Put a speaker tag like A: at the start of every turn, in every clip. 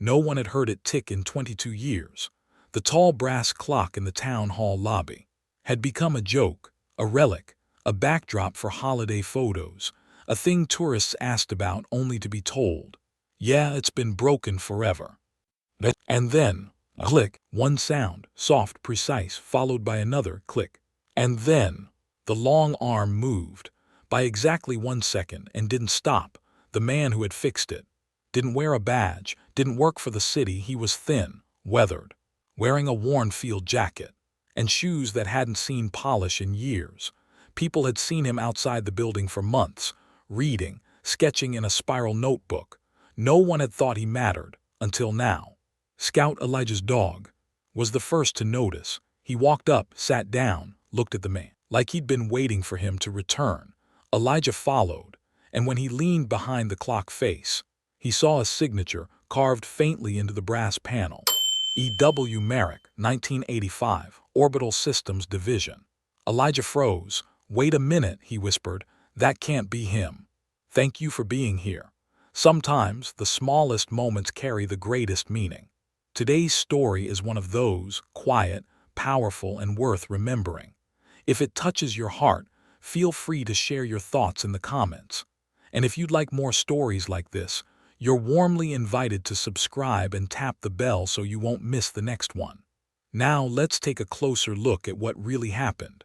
A: No one had heard it tick in 22 years. The tall brass clock in the town hall lobby had become a joke, a relic, a backdrop for holiday photos, a thing tourists asked about only to be told, "Yeah, it's been broken forever." And then, a click, one sound, soft, precise, followed by another click. And then, the long arm moved, by exactly 1 second, and didn't stop. The man who had fixed it didn't wear a badge, didn't work for the city. He was thin, weathered, wearing a worn field jacket, and shoes that hadn't seen polish in years. People had seen him outside the building for months, reading, sketching in a spiral notebook. No one had thought he mattered, until now. Scout Elijah's dog was the first to notice. He walked up, sat down, looked at the man, like he'd been waiting for him to return. Elijah followed, and when he leaned behind the clock face, he saw a signature carved faintly into the brass panel. E.W. Merrick, 1985, Orbital Systems Division. Elijah froze. "Wait a minute," he whispered. "That can't be him. Thank you for being here." Sometimes the smallest moments carry the greatest meaning. Today's story is one of those, quiet, powerful, and worth remembering. If it touches your heart, feel free to share your thoughts in the comments. And if you'd like more stories like this, you're warmly invited to subscribe and tap the bell so you won't miss the next one. Now let's take a closer look at what really happened.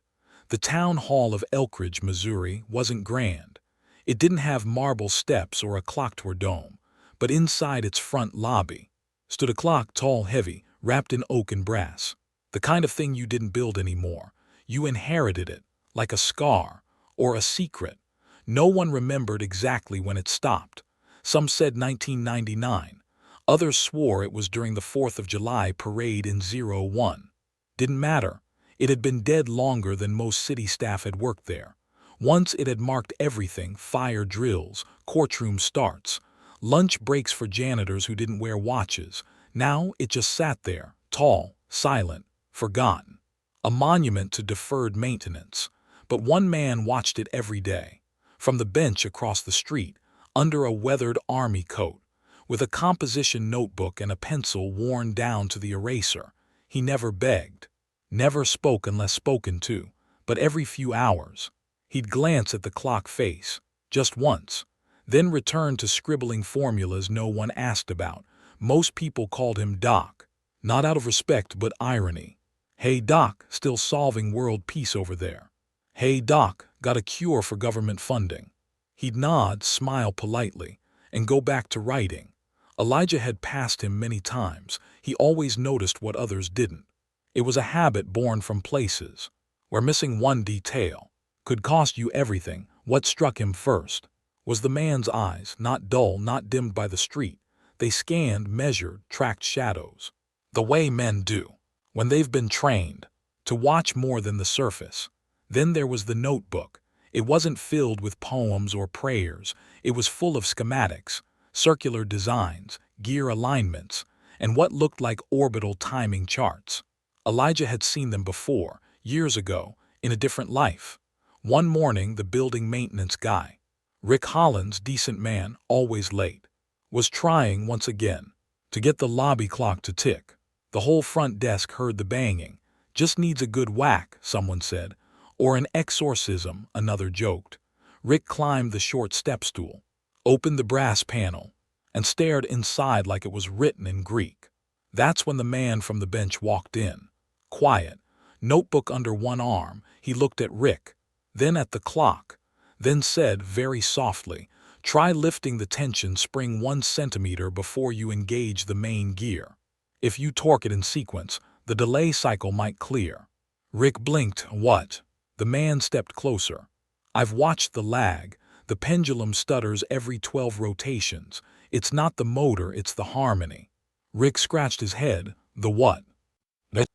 A: The town hall of Elkridge, Missouri, wasn't grand. It didn't have marble steps or a clock-tower dome, but inside its front lobby stood a clock, tall, heavy, wrapped in oak and brass. The kind of thing you didn't build anymore. You inherited it, like a scar or a secret. No one remembered exactly when it stopped. Some said 1999. Others swore it was during the 4th of July parade in '01. Didn't matter. It had been dead longer than most city staff had worked there. Once it had marked everything: fire drills, courtroom starts, lunch breaks for janitors who didn't wear watches. Now it just sat there, tall, silent, forgotten. A monument to deferred maintenance. But one man watched it every day. From the bench across the street, under a weathered army coat, with a composition notebook and a pencil worn down to the eraser. He never begged, never spoke unless spoken to, but every few hours, he'd glance at the clock face, just once, then return to scribbling formulas no one asked about. Most people called him Doc, not out of respect but irony. "Hey Doc, still solving world peace over there? Hey Doc, got a cure for government funding?" He'd nod, smile politely, and go back to writing. Elijah had passed him many times. He always noticed what others didn't. It was a habit born from places where missing one detail could cost you everything. What struck him first was the man's eyes, not dull, not dimmed by the street. They scanned, measured, tracked shadows, the way men do when they've been trained to watch more than the surface. Then there was the notebook. It wasn't filled with poems or prayers. It was full of schematics, circular designs, gear alignments, and what looked like orbital timing charts. Elijah had seen them before, years ago, in a different life. One morning, the building maintenance guy, Rick Hollins, decent man, always late, was trying once again to get the lobby clock to tick. The whole front desk heard the banging. "Just needs a good whack," someone said. "Or an exorcism," another joked. Rick climbed the short step stool, opened the brass panel, and stared inside like it was written in Greek. That's when the man from the bench walked in. Quiet, notebook under one arm, he looked at Rick, then at the clock, then said very softly, "Try lifting the tension spring 1 centimeter before you engage the main gear. If you torque it in sequence, the delay cycle might clear." Rick blinked. "What?" The man stepped closer. "I've watched the lag. The pendulum stutters every 12 rotations. It's not the motor, it's the harmony." Rick scratched his head. "The what?"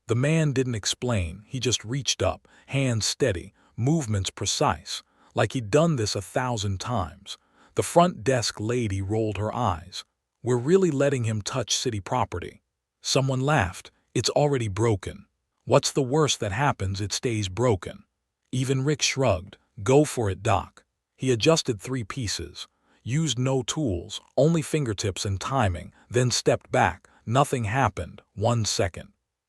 A: The man didn't explain. He just reached up, hands steady, movements precise, like he'd done this 1,000 times. The front desk lady rolled her eyes. "We're really letting him touch city property." Someone laughed. "It's already broken. What's the worst that happens? It stays broken." Even Rick shrugged. "Go for it, Doc." He adjusted 3 pieces. used no tools, only fingertips and timing, then stepped back. Nothing happened. 1 second.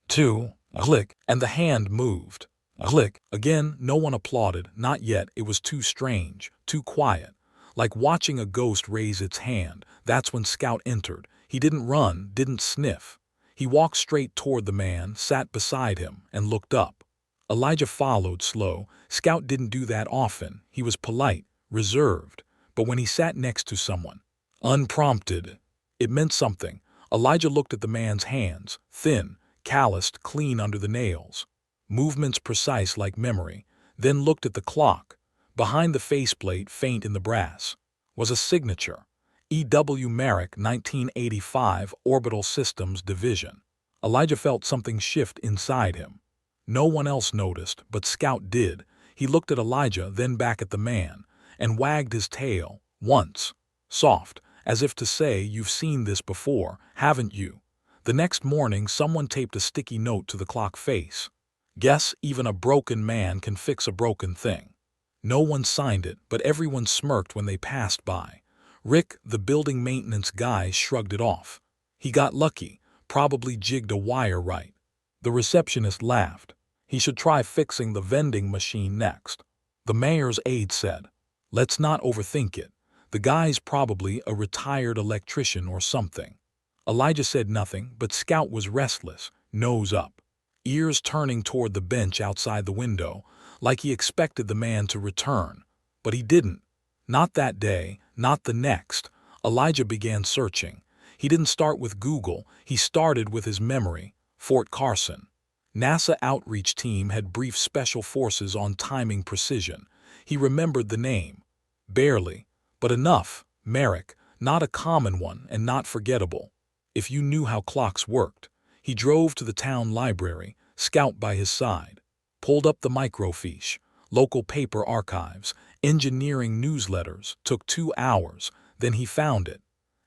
A: 2. A click, and the hand moved. A click. Again, no one applauded. Not yet. It was too strange, too quiet. Like watching a ghost raise its hand. That's when Scout entered. He didn't run, didn't sniff. He walked straight toward the man, sat beside him, and looked up. Elijah followed, slow. Scout didn't do that often. He was polite, reserved. But when he sat next to someone, unprompted, it meant something. Elijah looked at the man's hands, thin, calloused, clean under the nails. Movements precise like memory. Then looked at the clock. Behind the faceplate, faint in the brass, was a signature. E.W. Merrick, 1985, Orbital Systems Division. Elijah felt something shift inside him. No one else noticed, but Scout did. He looked at Elijah, then back at the man, and wagged his tail, once, soft, as if to say, "You've seen this before, haven't you?" The next morning, someone taped a sticky note to the clock face. "Guess even a broken man can fix a broken thing." No one signed it, but everyone smirked when they passed by. Rick, the building maintenance guy, shrugged it off. He got lucky, probably jigged a wire right. The receptionist laughed. He should try fixing the vending machine next. The mayor's aide said, "Let's not overthink it. The guy's probably a retired electrician or something." Elijah said nothing, but Scout was restless, nose up, ears turning toward the bench outside the window, like he expected the man to return. But he didn't. Not that day, not the next. Elijah began searching. He didn't start with Google, he started with his memory. Fort Carson. NASA outreach team had briefed special forces on timing precision. He remembered the name. Barely, but enough. Merrick, not a common one and not forgettable. If you knew how clocks worked. He drove to the town library, Scout by his side. Pulled up the microfiche, local paper archives, engineering newsletters. Took 2 hours, then he found it.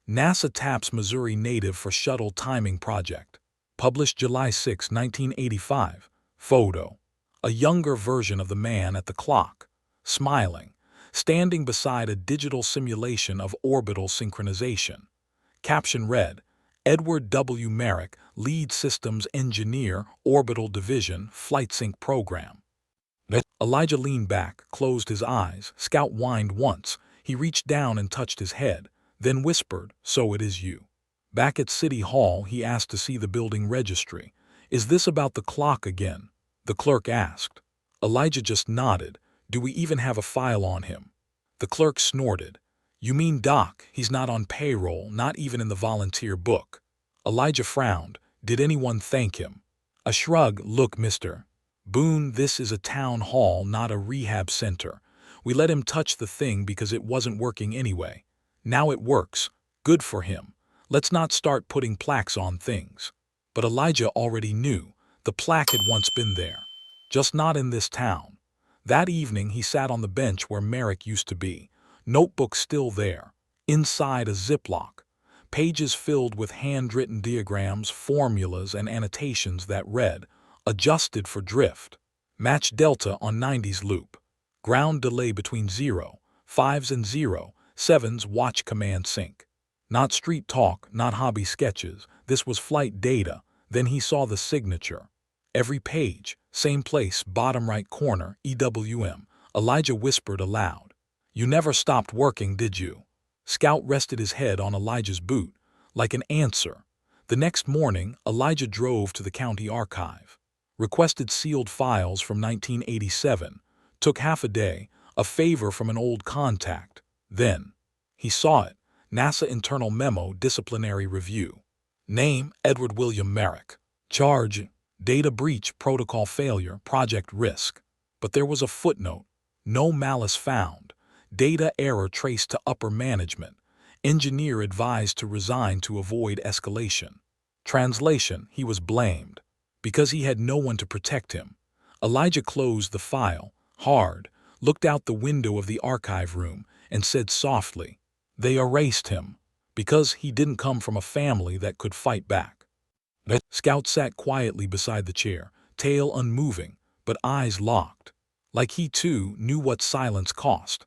A: NASA taps Missouri native for shuttle timing project. Published July 6, 1985. Photo. A younger version of the man at the clock, smiling, standing beside a digital simulation of orbital synchronization. Caption read, Edward W. Merrick, Lead Systems Engineer, Orbital Division, Flight Sync Program. Elijah leaned back, closed his eyes. Scout whined once. He reached down and touched his head, then whispered, "So it is you." Back at City Hall, he asked to see the building registry. "Is this about the clock again?" The clerk asked. Elijah just nodded. "Do we even have a file on him?" The clerk snorted. "You mean Doc? He's not on payroll, not even in the volunteer book." Elijah frowned. "Did anyone thank him?" A shrug. "Look, Mr. Boone, this is a town hall, not a rehab center. We let him touch the thing because it wasn't working anyway. Now it works. Good for him. Let's not start putting plaques on things." But Elijah already knew. The plaque had once been there. Just not in this town. That evening he sat on the bench where Merrick used to be. Notebook still there. Inside a Ziploc. Pages filled with handwritten diagrams, formulas, and annotations that read, "Adjusted for drift. Match delta on 90s loop. Ground delay between 0, 5s and 0, 7s watch command sync." Not street talk, not hobby sketches. This was flight data. Then he saw the signature. Every page, same place, bottom right corner, EWM. Elijah whispered aloud, "You never stopped working, did you?" Scout rested his head on Elijah's boot, like an answer. The next morning, Elijah drove to the county archive. Requested sealed files from 1987. Took half a day, a favor from an old contact. Then, he saw it. NASA internal memo, disciplinary review. Name, Edward William Merrick. Charge, data breach, protocol failure, project risk. But there was a footnote. No malice found. Data error traced to upper management. Engineer advised to resign to avoid escalation. Translation, he was blamed. Because he had no one to protect him. Elijah closed the file, hard, looked out the window of the archive room, and said softly, "They erased him, because he didn't come from a family that could fight back." Scout sat quietly beside the chair, tail unmoving, but eyes locked. Like he too knew what silence cost.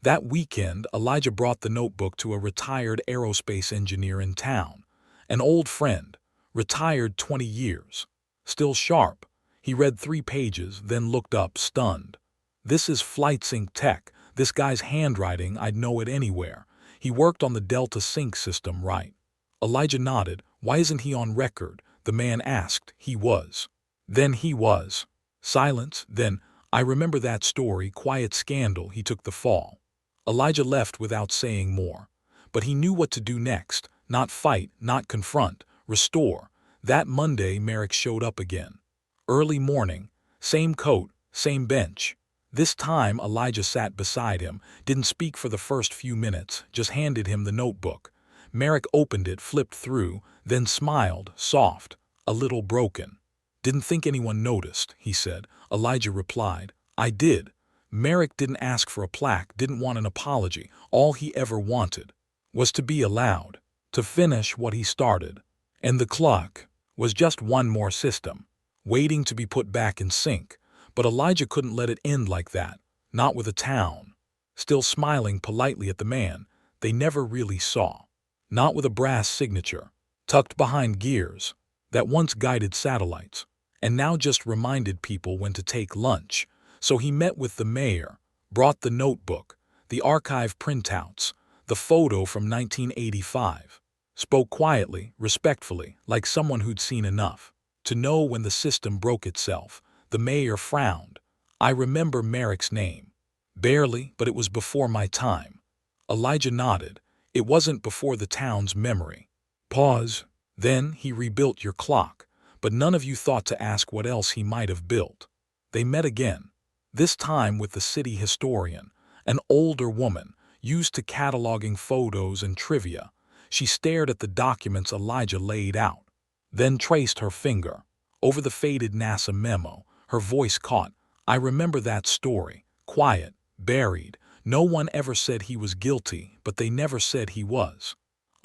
A: That weekend, Elijah brought the notebook to a retired aerospace engineer in town, an old friend, retired 20 years. Still sharp, he read 3 pages, then looked up, stunned. This is flight sync tech. This guy's handwriting, I'd know it anywhere. He worked on the Delta sync system, right? Elijah nodded. Why isn't he on record? The man asked. He was. Then he was. Silence. Then, I remember that story, quiet scandal, he took the fall. Elijah left without saying more. But he knew what to do next. Not fight, not confront, restore. That Monday, Merrick showed up again. Early morning, same coat, same bench. This time, Elijah sat beside him, didn't speak for the first few minutes, just handed him the notebook. Merrick opened it, flipped through, then smiled, soft, a little broken. Didn't think anyone noticed, he said. Elijah replied, I did. Merrick didn't ask for a plaque, didn't want an apology. All he ever wanted was to be allowed to finish what he started. And the clock was just one more system, waiting to be put back in sync. But Elijah couldn't let it end like that, not with a town still smiling politely at the man they never really saw, not with a brass signature tucked behind gears that once guided satellites and now just reminded people when to take lunch. So he met with the mayor, brought the notebook, the archive printouts, the photo from 1985, spoke quietly, respectfully, like someone who'd seen enough to know when the system broke itself. The mayor frowned. I remember Merrick's name. Barely, but it was before my time. Elijah nodded. It wasn't before the town's memory. Pause. Then he rebuilt your clock, but none of you thought to ask what else he might have built. They met again, this time with the city historian, an older woman, used to cataloging photos and trivia. She stared at the documents Elijah laid out, then traced her finger over the faded NASA memo. Her voice caught. I remember that story. Quiet, buried. No one ever said he was guilty, but they never said he was.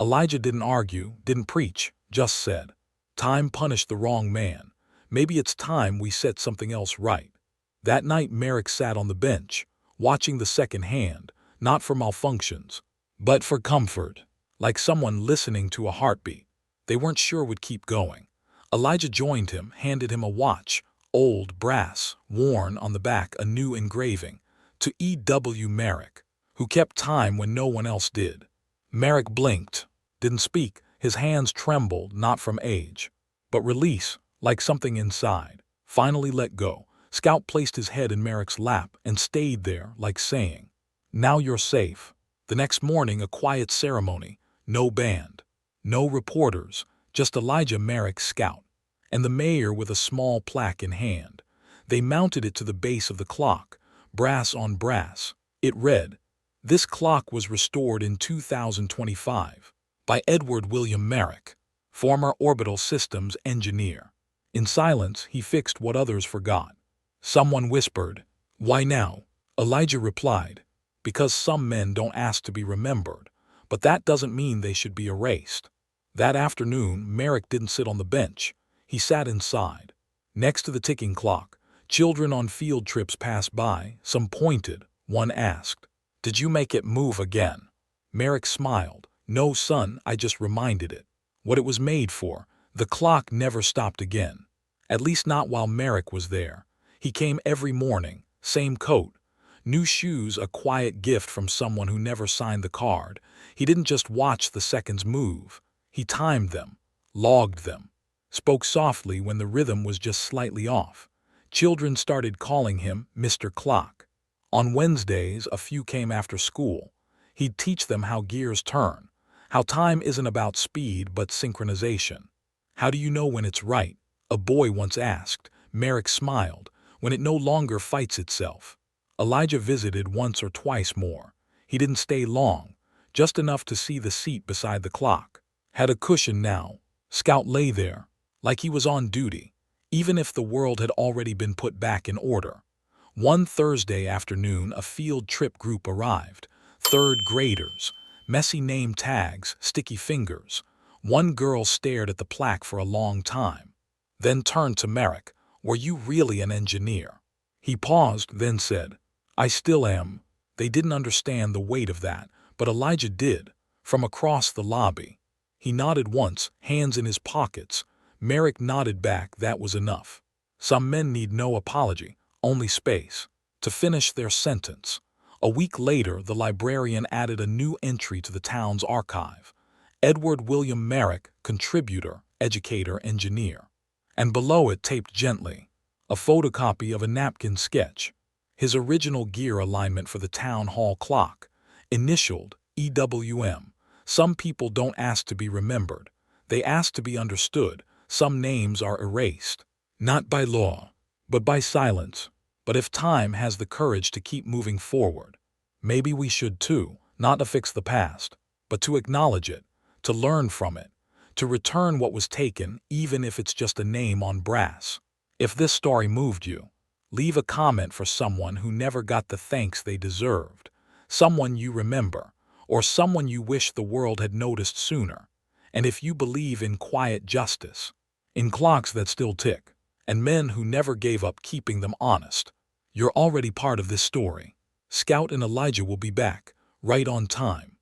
A: Elijah didn't argue, didn't preach, just said, time punished the wrong man. Maybe it's time we set something else right. That night Merrick sat on the bench, watching the second hand, not for malfunctions, but for comfort, like someone listening to a heartbeat they weren't sure would keep going. Elijah joined him, handed him a watch, old, brass, worn on the back a new engraving, to E.W. Merrick, who kept time when no one else did. Merrick blinked, didn't speak. His hands trembled, not from age, but release, like something inside. Finally let go. Scout placed his head in Merrick's lap and stayed there, like saying, now you're safe. The next morning, a quiet ceremony, no band, no reporters, just Elijah Merrick, Scout, and the mayor with a small plaque in hand. They mounted it to the base of the clock, brass on brass. It read, this clock was restored in 2025 by Edward William Merrick, former orbital systems engineer. In silence, he fixed what others forgot. Someone whispered, why now? Elijah replied, because some men don't ask to be remembered, but that doesn't mean they should be erased. That afternoon, Merrick didn't sit on the bench. He sat inside, next to the ticking clock. Children on field trips passed by, some pointed. One asked, did you make it move again? Merrick smiled. No, son, I just reminded it what it was made for. The clock never stopped again. At least not while Merrick was there. He came every morning, same coat, new shoes, a quiet gift from someone who never signed the card. He didn't just watch the seconds move. He timed them, logged them, spoke softly when the rhythm was just slightly off. Children started calling him Mr. Clock. On Wednesdays, a few came after school. He'd teach them how gears turn, how time isn't about speed but synchronization. How do you know when it's right? A boy once asked. Merrick smiled. When it no longer fights itself. Elijah visited once or twice more. He didn't stay long, just enough to see the seat beside the clock. Had a cushion now. Scout lay there, like he was on duty, even if the world had already been put back in order. One Thursday afternoon, a field trip group arrived. 3rd graders, messy name tags, sticky fingers. One girl stared at the plaque for a long time, then turned to Merrick. Were you really an engineer? He paused, then said, I still am. They didn't understand the weight of that, but Elijah did, from across the lobby. He nodded once, hands in his pockets. Merrick nodded back. That was enough. Some men need no apology, only space to finish their sentence. A week later, the librarian added a new entry to the town's archive. Edward William Merrick, contributor, educator, engineer. And below it, taped gently, a photocopy of a napkin sketch. His original gear alignment for the town hall clock, initialed EWM. Some people don't ask to be remembered. They ask to be understood. Some names are erased, not by law, but by silence. But if time has the courage to keep moving forward, maybe we should too, not to fix the past, but to acknowledge it, to learn from it, to return what was taken, even if it's just a name on brass. If this story moved you, leave a comment for someone who never got the thanks they deserved, someone you remember, or someone you wish the world had noticed sooner. And if you believe in quiet justice, in clocks that still tick, and men who never gave up keeping them honest, you're already part of this story. Scout and Elijah will be back, right on time.